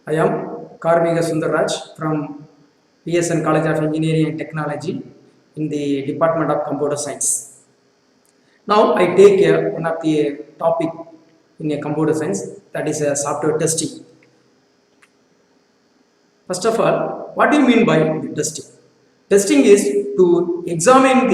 I am Karmiga Sundarraj from PSN College of Engineering and Technology in the Department of Computer Science. Now I take one of the topic in a computer science, that is software testing. First of all, what do you mean by the testing? Testing is to examine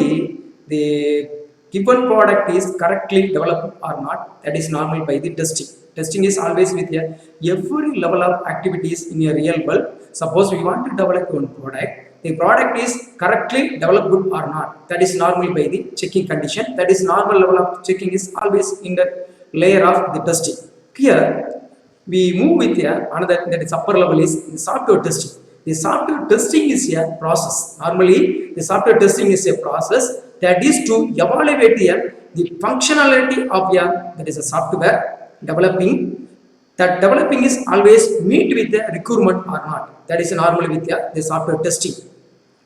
the given product is correctly developed or not. That is normal by the testing. Testing is always with every level of activities in a real world. Suppose we want to develop one product, the product is correctly developed good or not. That is normal by the checking condition. That is normal level of checking is always in the layer of the testing. Here we move with another, that is upper level, is the software testing. The software testing is a process. Normally, the software testing is a process that is to evaluate the functionality of that is a software developing. That developing is always meet with the requirement or not. That is normally with the software testing.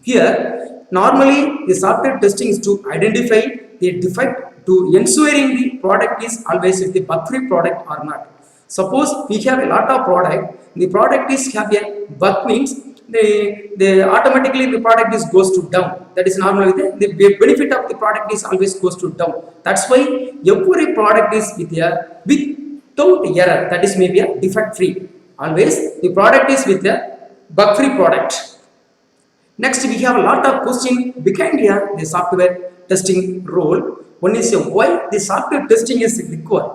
Here, normally the software testing is to identify the defect to ensuring the product is always with the bug-free product or not. Suppose we have a lot of product, the product is have a bug, means the automatically the product is goes to down. That is normally the benefit of the product is always goes to down. That's why every product is with without error. That is maybe a defect free. Always the product is with a bug free product. Next, we have a lot of question behind the software testing role. One is why the software testing is required.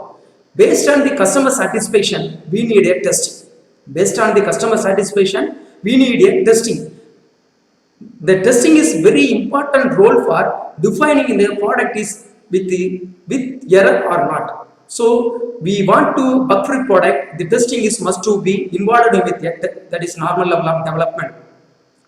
Based on the customer satisfaction, we need a testing. Based on the customer satisfaction, we need a testing. The testing is very important role for defining the product is with error or not. So we want to bug-free product. The testing is must to be involved with that is normal level of development.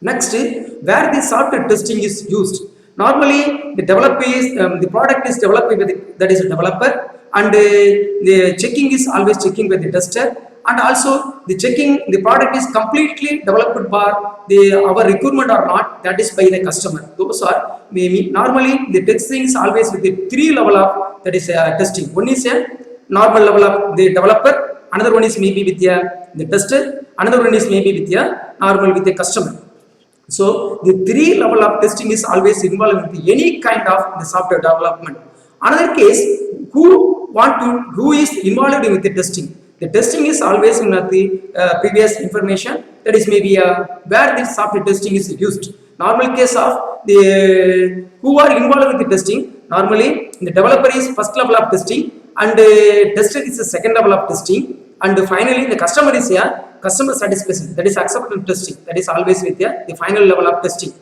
Next, where the software testing is used. Normally, the developer is the product is developed with that is a developer, and the checking is always checking with the tester, and also the checking the product is completely developed by our requirement or not. That is by the customer. Those are maybe normally the testing is always with the three level of that is testing. One is a normal level of the developer. Another one is maybe with the tester. Another one is maybe with normal with the customer. So the three level of testing is always involved with any kind of the software development. Another case, who is involved with the testing? The testing is always in the previous information, that is maybe where the software testing is used. Normal case of the who are involved with the testing. Normally the developer is first level of testing, and tester is the second level of testing, and finally the customer is customer satisfaction, that is acceptance testing. That is always with the final level of testing.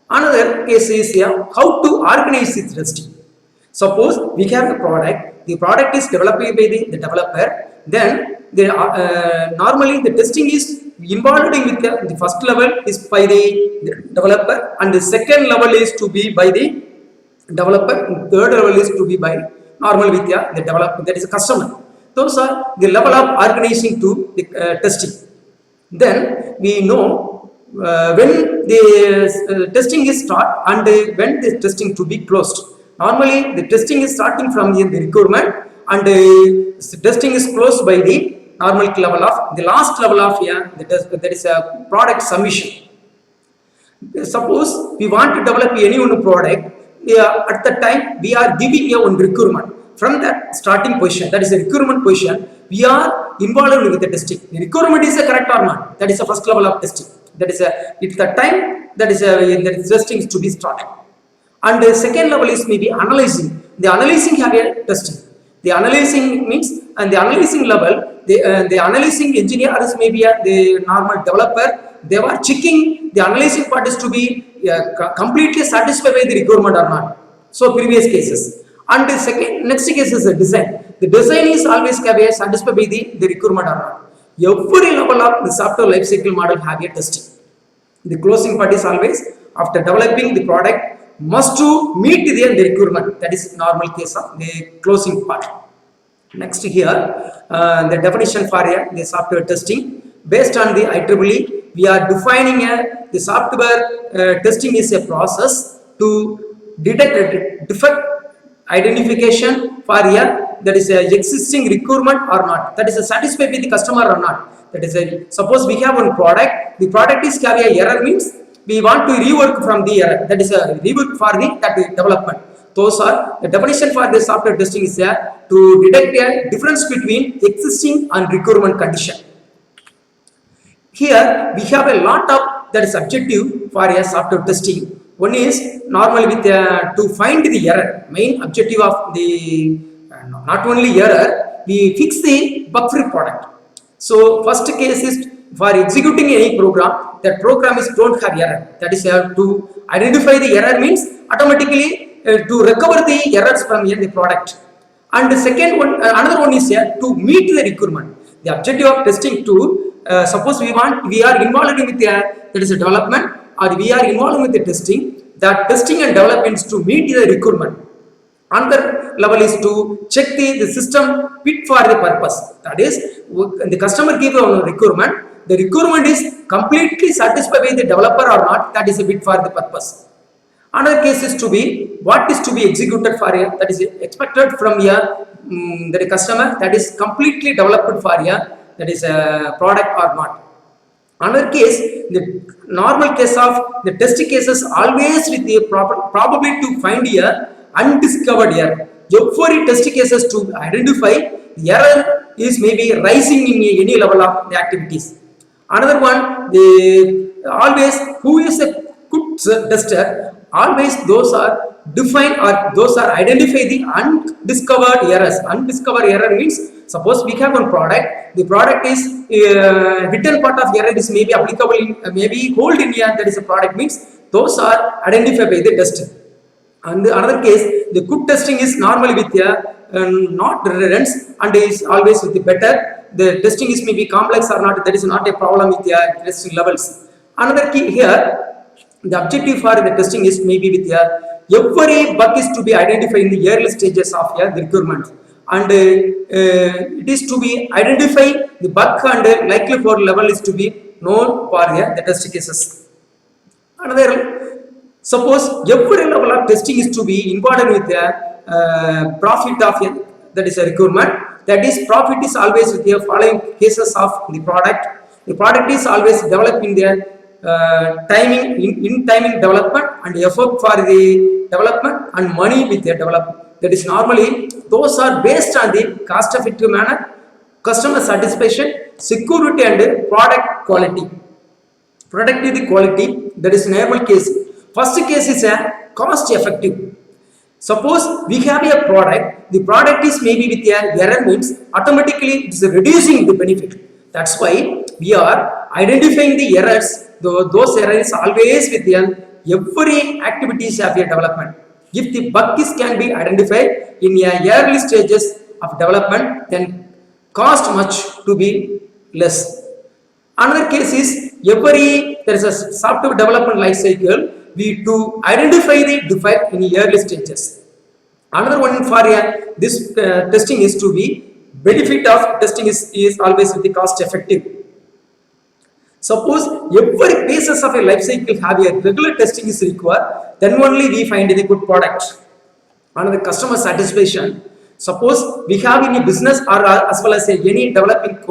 Another case is how to organize the testing. Suppose we have a product, the product is developed by the developer, then normally the testing is involved with the first level is by the developer, and the second level is to be by the developer, and third level is to be by normal with the developer, that is a customer. Those are the level of organizing to the testing. Then we know when the testing is start and when the testing to be closed. Normally the testing is starting from the requirement, and testing is closed by the normal level of the last level of that is a product submission. Suppose we want to develop any one product, at the time we are giving one requirement. From that starting position, that is a requirement position, we are involved with the testing. The requirement is correct or not, that is the first level of testing. That is it's the time that is the testing is to be started. And the second level is maybe analyzing. The analyzing have a testing. The analyzing means, and the analyzing level, the analyzing engineer is maybe the normal developer. They are checking the analyzing part is to be completely satisfied with the requirement or not. So previous cases. And the next case is the design. The design is always satisfied by the requirement or not. Every level of the software lifecycle model have a testing. The closing part is always after developing the product must to meet the requirement. That is normal case of the closing part. Next here, the definition for the software testing. Based on the IEEE, we are defining the software testing is a process to detect a defect identification for that is a existing requirement or not, that is a satisfied with the customer or not. That is a, suppose we have one product, the product is having a error means we want to rework from the error, that is a rework for the that development. Those are the definition for the software testing is there to detect a difference between existing and requirement condition. Here we have a lot of that is objective for a software testing. One is normally with to find the error. Main objective of the not only error, we fix the bug-free product. So first case is for executing any program, that program is don't have error. That is to identify the error means automatically to recover the errors from the product. And the second one, another one is to meet the requirement. The objective of testing to suppose we are involved with that is a development, or we are involved with the testing. That testing and development is to meet the requirement. Another level is to check the system fit for the purpose. That is, the customer gives a requirement. The requirement is completely satisfied by the developer or not. That is a fit for the purpose. Another case is to be what is to be executed for a, that is expected from the customer, that is completely developed for a, that is a product or not. Another case, the normal case of the test cases always with the probably to find a undiscovered error. Every test cases to identify the error is maybe rising in any level of the activities. Another one, the always who is a good tester, always those are define or those are identify the undiscovered errors. Undiscovered error means suppose we have one product, the product is hidden part of error is maybe applicable in maybe hold in here, that is a product means those are identified by the tester. And the another case, the good testing is normally with not redundance and is always with the better. The testing is maybe complex or not, that is not a problem with the testing levels. Another key here, the objective for the testing is maybe with every bug is to be identified in the early stages of the requirement, and it is to be identify the bug and likelihood level is to be known for the test cases. Another, suppose every level of testing is to be involved with the profit of that is a requirement. That is, profit is always with the following cases of the product. The product is always developed in the timing in timing development and effort for the development and money with the development. That is normally those are based on the cost effective manner, customer satisfaction, security and product quality. Productivity quality, that is normal case. First case is a cost effective. Suppose we have a product, the product is maybe with a error means automatically it is reducing the benefit. That's why we are identifying the errors. Those errors always with every activities of your development. If the bug can be identified in early stages of development, then cost much to be less. Another case is there is a software development life cycle. We to identify the defect in early stages. Another one for this testing is to be benefit of testing is always with the cost effective. Suppose every phases of a life cycle have a regular testing is required, then only we find a good product. Another, customer satisfaction. Suppose we have in a business or as well as any developing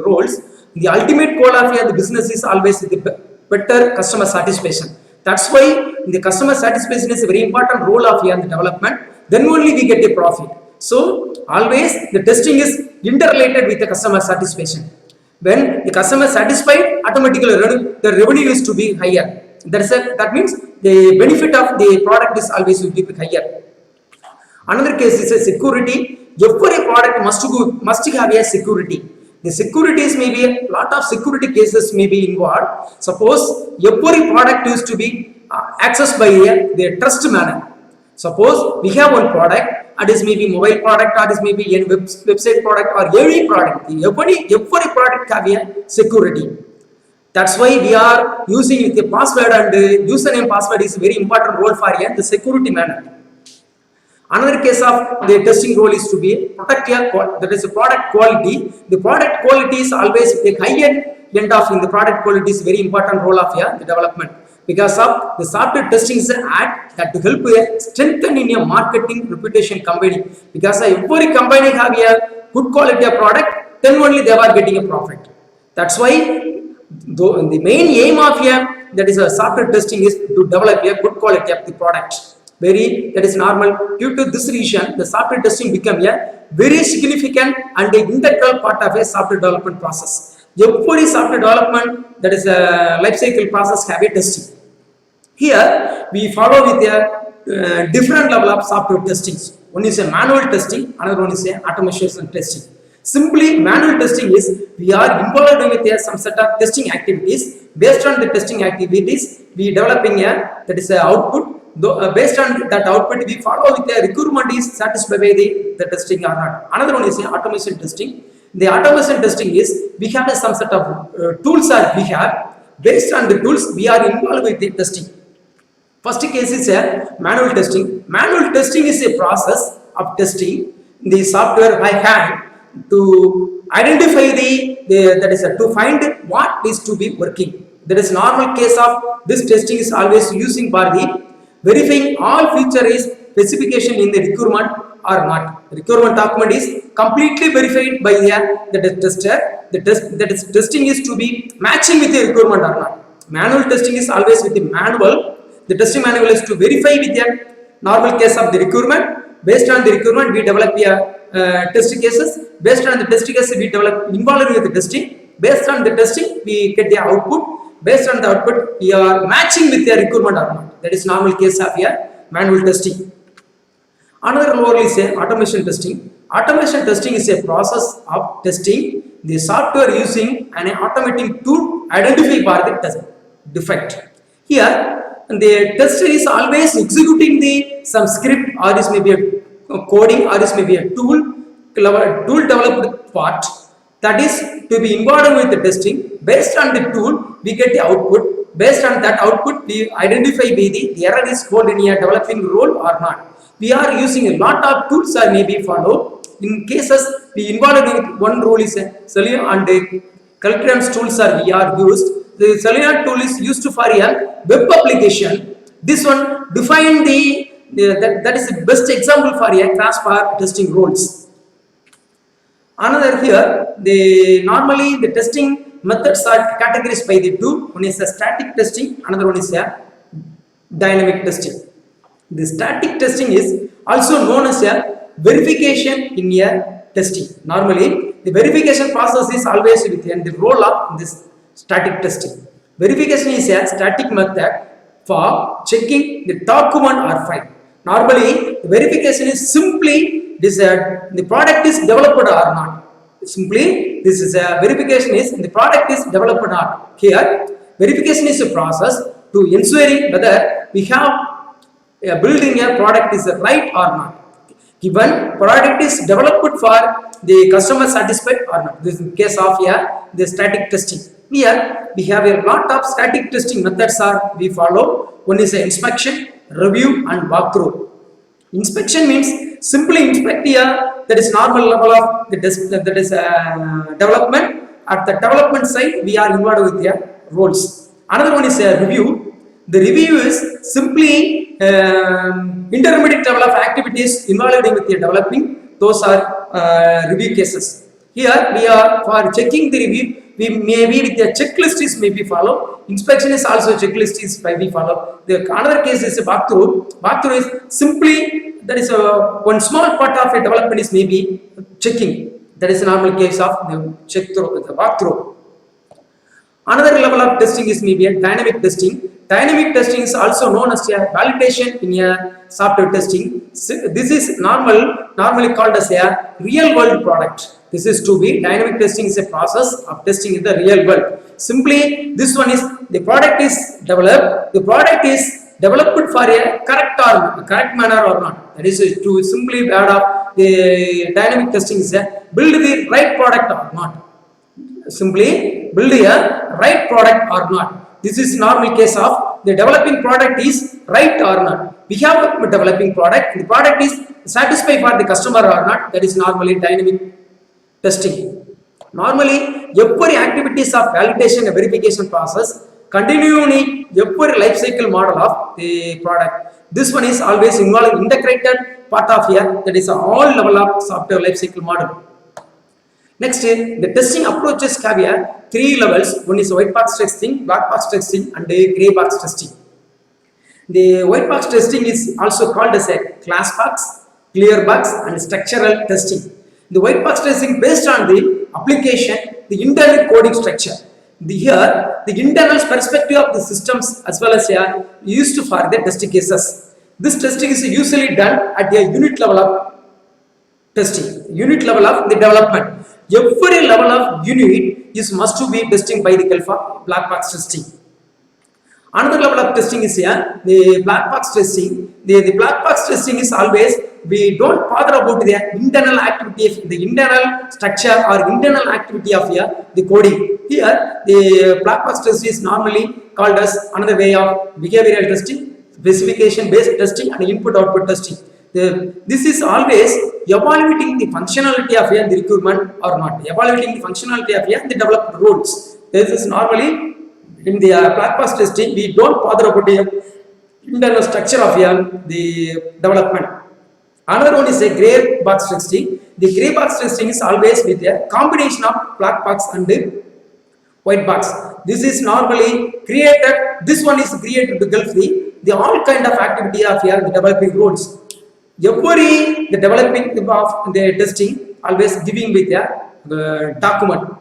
roles, the ultimate goal of the business is always the better customer satisfaction. That's why the customer satisfaction is a very important role of the development. Then only we get a profit. So always the testing is interrelated with the customer satisfaction. When the customer is satisfied, automatically the revenue is to be higher. That means the benefit of the product is always will be higher. Another case is a security. Every product must have a security. The securities may be a lot of security cases may be involved. Suppose every product used to be accessed by the trust manner. Suppose we have one product, it is maybe mobile product, or it is maybe a website product, or any product. Every product have a security. That's why we are using the password, and username password is very important role for the security manner. Another case of the testing role is to be protect that is a product quality. The product quality is always the high end of in the product quality is very important role of the development. Because of the software testing is an act that to help strengthen in your marketing reputation company. Because every company have a good quality of product, then only they are getting a profit. That's why the main aim of that is a software testing is to develop a good quality of the product. That is normal. Due to this reason, the software testing become a very significant and an integral part of a software development process. Every software development, that is a life cycle process, have a testing. Here we follow with a different level of software testing. One is a manual testing, another one is a automation testing. Simply manual testing is we are involved with some set of testing activities. Based on the testing activities, we developing a that is a output. Based on that output, we follow with the requirement is satisfied by the testing or not. Another one is automation testing. The automation testing is we have some set of tools that we have. Based on the tools, we are involved with the testing. First case is a manual testing. Manual testing is a process of testing the software by hand to identify that is to find what is to be working. That is normal case of this testing is always using for the verifying all feature is specification in the requirement or not. The requirement document is completely verified by the tester. That is testing is to be matching with the requirement or not. Manual testing is always with the manual. The testing manual is to verify with the normal case of the requirement. Based on the requirement, we develop a test cases. Based on the test cases, we develop involved with the testing. Based on the testing, we get the output. Based on the output, we are matching with the requirement or not. That is normal case of manual testing. Another role is automation testing. Automation testing is a process of testing the software using an automating tool identify for the test defect. Here, the tester is always executing some script, or this may be a coding, or this may be a tool developed part that is to be involved with the testing. Based on the tool, we get the output. Based on that output, we identify the error is called in a developing role or not. We are using a lot of tools or maybe follow. In cases, we involved in one role is Selenium and Caltrans tools we are used. The Selenium tool is used for a web application. This one define that is the best example for a transfer testing roles. Another here, normally the testing methods are categorized by the two. One is a static testing, another one is a dynamic testing. The static testing is also known as a verification in a testing. Normally, the verification process is always within the role of this static testing. Verification is a static method for checking the document or file. Normally, the verification is simply the product is developed or not. Simply, this is a verification is the product is developed or not. Here, verification is a process to ensuring whether we have building a product is right or not. Given product is developed for the customer satisfied or not. This is in case of the static testing. Here we have a lot of static testing methods we follow. One is inspection, review and walkthrough. Inspection means simply inspect that is normal level of the that is development. At the development side, we are involved with roles. Another one is a review. The review is simply intermediate level of activities involved with the developing. Those are review cases. Here we are for checking the review. We may be with the checklist is maybe follow. Inspection is also checklist is we follow. The another case is a walkthrough. Walkthrough is simply that is one small part of a development is maybe checking. That is a normal case of the check through the walkthrough. Another level of testing is maybe a dynamic testing. Dynamic testing is also known as a validation in a software testing. This is normally called as a real world product. This is to be dynamic testing is a process of testing in the real world. Simply this one is the product is developed. The product is developed for a correct manner or not. That is to simply add up the dynamic testing is a build the right product or not. Simply build a right product or not. This is normal case of the developing product is right or not. We have a developing product. The product is satisfied for the customer or not. That is normally dynamic testing. Normally, every activities of validation and verification process continuing every life cycle model of the product. This one is always involving integrated part of here, that is all level of software life cycle model. Next, the testing approaches have three levels. One is white box testing, black box testing, and grey box testing. The white box testing is also called as a class box, clear box, and structural testing. The white box testing based on the application, the internal coding structure. Here, the internal perspective of the systems as well as used for the test cases. This testing is usually done at a unit level of testing, unit level of the development. Every level of unit is must to be testing by the help of black box testing. Another level of testing is the black box testing. The black box testing is always we don't bother about the internal activity, the internal structure or internal activity of the coding. Here, the black box test is normally called as another way of behavioral testing, specification based testing, and input output testing. This is always evaluating the functionality of the requirement or not, evaluating the functionality of the developed rules. This is normally in the black box testing, we don't bother about the internal structure of the development. Another one is a grey box testing. The grey box testing is always with a combination of black box and white box. This is normally created, this one is created to help the all kind of activity of the developing rules. Every the developing of the testing always giving with a document.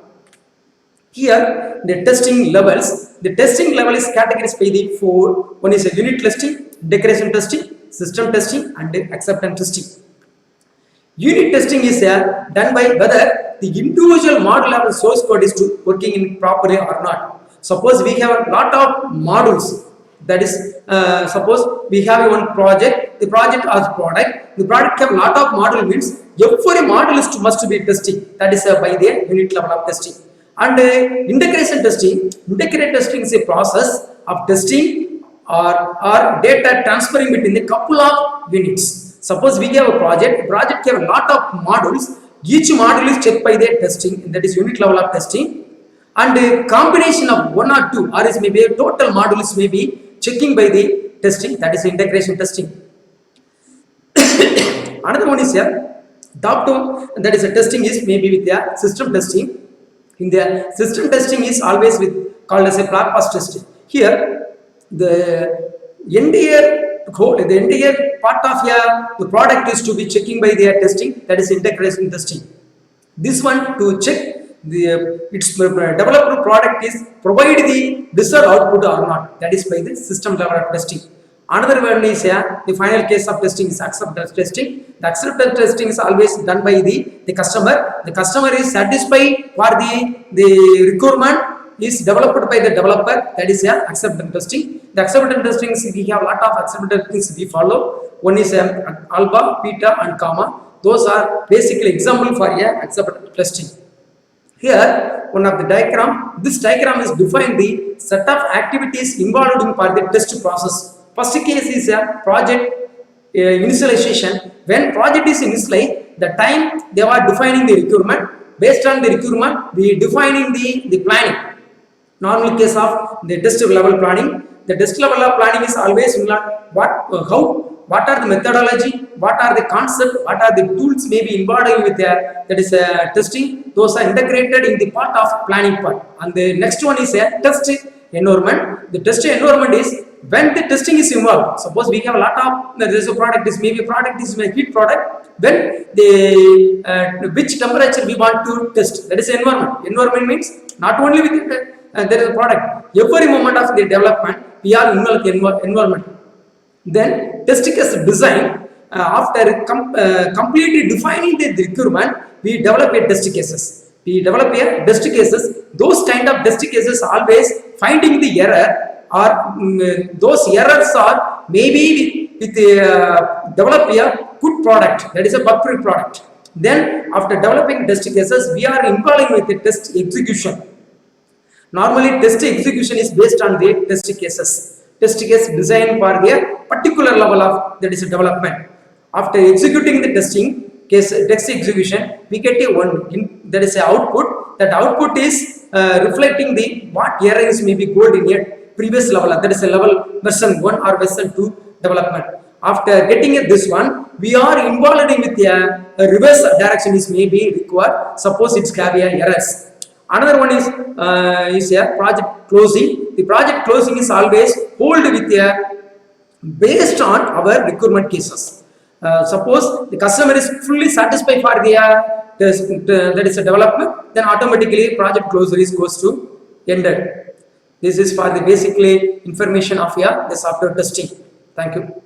Here the testing levels. The testing level is categorized by the four. One is a unit testing, integration testing, system testing, and acceptance testing. Unit testing is done by whether the individual model of the source code is working in properly or not. Suppose we have a lot of modules. That is, suppose we have one project. The project has product. The product have a lot of module means every module is must be testing. That is by the unit level of testing. And integration testing. Integrated testing is a process of testing or data transferring between a couple of units. Suppose we have a project have a lot of modules. Each module is checked by the testing, that is unit level of testing. And a combination of one or two, or is maybe a total modules may be checking by the testing, that is integration testing. Another one is top-down, that is a testing is maybe with the system testing. In the system testing is always with called as a black box testing. Here the entire code, the entire part of the product is to be checking by the testing, that is integration testing. This one to check the its developed product is provide the desired output or not, that is by the system level of testing. Another one is the final case of testing is acceptance testing. The acceptance testing is always done by the customer. The customer is satisfied for the requirement is developed by the developer, that is acceptance testing. The acceptance testing is we have a lot of acceptance things we follow. One is alpha, beta, and gamma. Those are basically example for acceptance testing. Here one of the diagram. This diagram is define the set of activities involved in for the test process. First case is a project initialization. When project is initialized, the time they are defining the requirement. Based on the requirement, we defining the planning. Normal case of the test level planning. The test level of planning is always what are the methodology, what are the concept, what are the tools may be involved with that is testing. Those are integrated in the part of planning part. And the next one is a test environment. The test environment is when the testing is involved. Suppose we have a lot of there is a product is maybe a product is a heat product. When the which temperature we want to test, that is environment. Environment means not only with there is a product. Every moment of the development we are involved in environment. Then test case design after completely defining the requirement, we develop a test cases. We develop a test cases. Those kind of test cases always finding the error or those errors are maybe with develop a good product, that is a bug free product. Then after developing test cases, we are involving with the test execution. Normally test execution is based on the test cases. Test case design for the particular level of that is a development. After executing the testing case test execution, we get a that is a output. That output is reflecting the what errors may be good in it. previous level, that is a level version 1 or version 2 development. After getting this one, we are involved in with a reverse direction is maybe required. Suppose it's have a errors. Another one is a project closing. The project closing is always hold with a based on our requirement cases. Suppose the customer is fully satisfied for the that is a development, then automatically project closure is goes to ended. This is for the basically information of the software testing. Thank you.